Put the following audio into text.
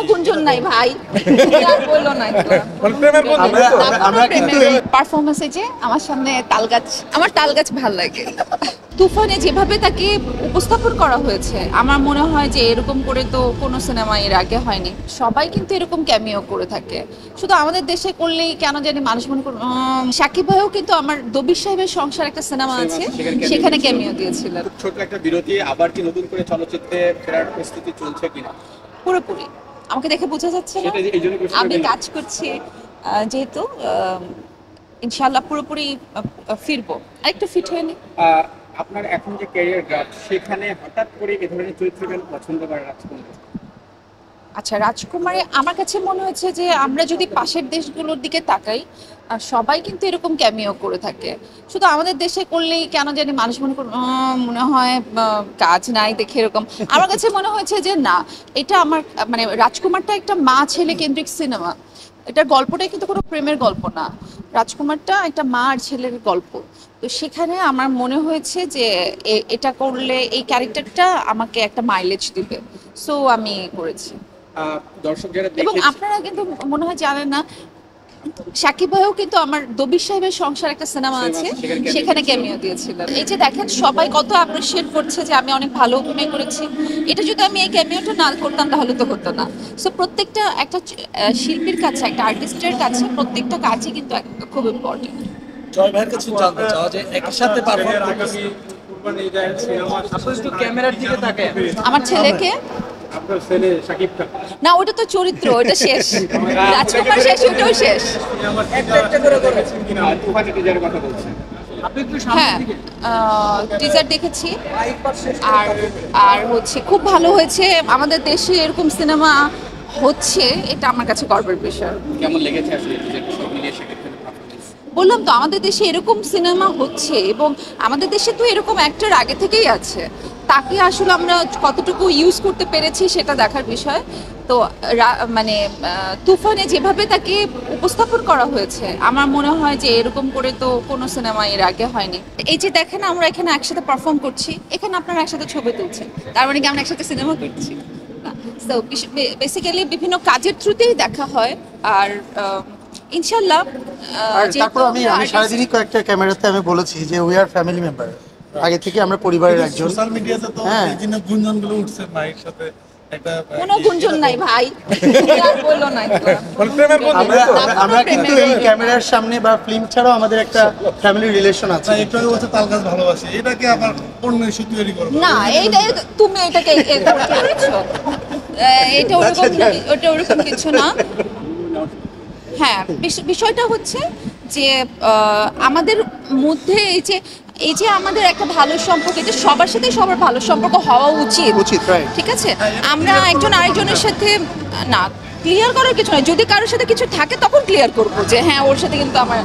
গুঞ্জন নাই ভাই, আর বললো না। আমরা কিন্তু এই পারফরমেন্সে যে আমার সামনে তালগাছ, আমার তালগাছ ভাল লাগে। তুফানে যেভাবে তাকে উপস্থাপন করা হয়েছে, আমার মনে হয় যে এরকম করে তো কোনো সিনেমা এর আগে হয়নি। সবাই কিন্তু এরকম ক্যামিও করে থাকে, শুধু আমাদের দেশে করলেই কেন জানি মানুষ মনে করে। সাকিব ভাইও কিন্তু আমার দবির সাহেবের সংসার একটা সিনেমা আছে, সেখানে ক্যামিও দিয়েছিলেন। ছোট একটা বিরতি, আবার কি নতুন করে চলচ্চিত্রে ফেরার প্রস্তুতি চলছে কিনা? পুরোপুরি আমাকে দেখে বোঝা যাচ্ছে না, আমি কাজ করছি যেহেতু ইনশাআল্লাহ পুরোপুরি ফিরবো, আরেকটু ফিট হয়ে নি। আপনার এখন যে ক্যারিয়ার গ্রাফ, সেখানে হঠাৎ করে এই ধরনের চরিত্র কেন পছন্দ করেন রাজকুমার? আচ্ছা, রাজকুমারে আমার কাছে মনে হয়েছে যে আমরা যদি পাশের দেশগুলোর দিকে তাকাই, সবাই কিন্তু এরকম ক্যামিও করে থাকে, শুধু আমাদের দেশে করলেই কেন জানি মানুষ মনে করে মনে হয় কাজ নাই দেখে এরকম। আমার কাছে মনে হয়েছে যে না, এটা আমার মানে রাজকুমারটা একটা মা ছেলে কেন্দ্রিক সিনেমা। এটার গল্পটাই কিন্তু কোনো প্রেমের গল্প না, রাজকুমারটা একটা মা আর ছেলের গল্প। তো সেখানে আমার মনে হয়েছে যে এটা করলে এই ক্যারেক্টারটা আমাকে একটা মাইলেজ দিবে, সো আমি করেছি। দর্শক যারা এবং দেখেছে, আপনারা কিন্তু মনে হয় জানেন না, সাকিব ভাইও কিন্তু আমার দবির সাহেবের সংসার একটা সিনেমা আছে, সেখানে ক্যামিও দিয়েছিলেন। এই যে দেখেন সবাই কত অ্যাপ্রিশিয়েট করছে যে আমি অনেক ভালো অভিনয় করেছি। এটা যদি আমি এই ক্যামিওটা না করতাম তাহলে তো হতো না। সো প্রত্যেকটা একটা শিল্পীর কাছে, একটা আর্টিস্টের কাছে প্রত্যেকটা কাজই কিন্তু খুব ইম্পর্টেন্ট। জয় ভাইয়ের কাছে জানতে চাওয়া যে একসাথে পারফর্ম করতেছি, একটু ক্যামেরার দিকে তাকায়। আমার ছেলেকে আপনার ছেলে সাকিবটা না, ওটা তো চরিত্র, ওটা শেষ। রাজকুমার শেষ, ওটাও শেষ। একটা করে তুফান টিজারের কথা বলছেন। হ্যাঁ, টিজার দেখেছি, আর আর হচ্ছে খুব ভালো হয়েছে। আমাদের দেশে এরকম সিনেমা হচ্ছে, এটা আমার কাছে গর্বের বিষয়। কেমন লেগেছে আসলে টিজারটা সব মিলিয়ে সেক্ষেত্রে? বললাম তো, আমাদের দেশে এরকম সিনেমা হচ্ছে, এবং আমাদের দেশে তো এরকম অ্যাক্টর আগে থেকেই আছে। তাকে আসলে আমরা কতটুকু ইউজ করতে পেরেছি সেটা দেখার বিষয়। তো মানে তুফানে যেভাবে তাকে উপস্থাপন করা হয়েছে, আমার মনে হয় যে এরকম করে তো কোনো সিনেমা এর আগে হয়নি। এই যে দেখেন আমরা এখানে একসাথে পারফর্ম করছি, এখানে আপনারা একসাথে ছবি তুলছেন, তার মানে কি আমরা একসাথে সিনেমা করছি না? তো বেসিক্যালি বিভিন্ন কাজের থ্রুতেই দেখা হয়। আর ইনশাল্লাহ তারপর আমি সারাদিনই কয়েকটা ক্যামেরাতে আমি বলেছি যে উই আর ফ্যামিলি মেম্বার, আগে থেকে আমরা পরিবারের একজন। সোশ্যাল মিডিয়াতে তো এই জিনিস গুঞ্জনগুলো উঠছে মায়ের সাথে, একটা কোনো গুঞ্জন নাই ভাই, আর বললো না। আমরা কিন্তু এই ক্যামেরার সামনে বা ফিল্ম ছাড়াও আমাদের একটা ফ্যামিলি রিলেশন আছে। একটু আগে বলছে তালগাছ ভালোবাসে, এটাকে আবার অন্য ইস্যু তৈরি করবে না, এইটা তুমি এটাকে করেছো, এটা ওরকম কিছু না। হ্যাঁ, বিষয়টা হচ্ছে যে আমাদের মধ্যে এই যে আমাদের একটা ভালো সম্পর্ক, এটা সবার সাথে সবার ভালো সম্পর্ক হওয়া উচিত, ঠিক আছে? আমরা একজন আরেকজনের সাথে না, ক্লিয়ার করার কিছু নয়, যদি কারোর সাথে কিছু থাকে তখন ক্লিয়ার করবো যে হ্যাঁ ওর সাথে কিন্তু আমার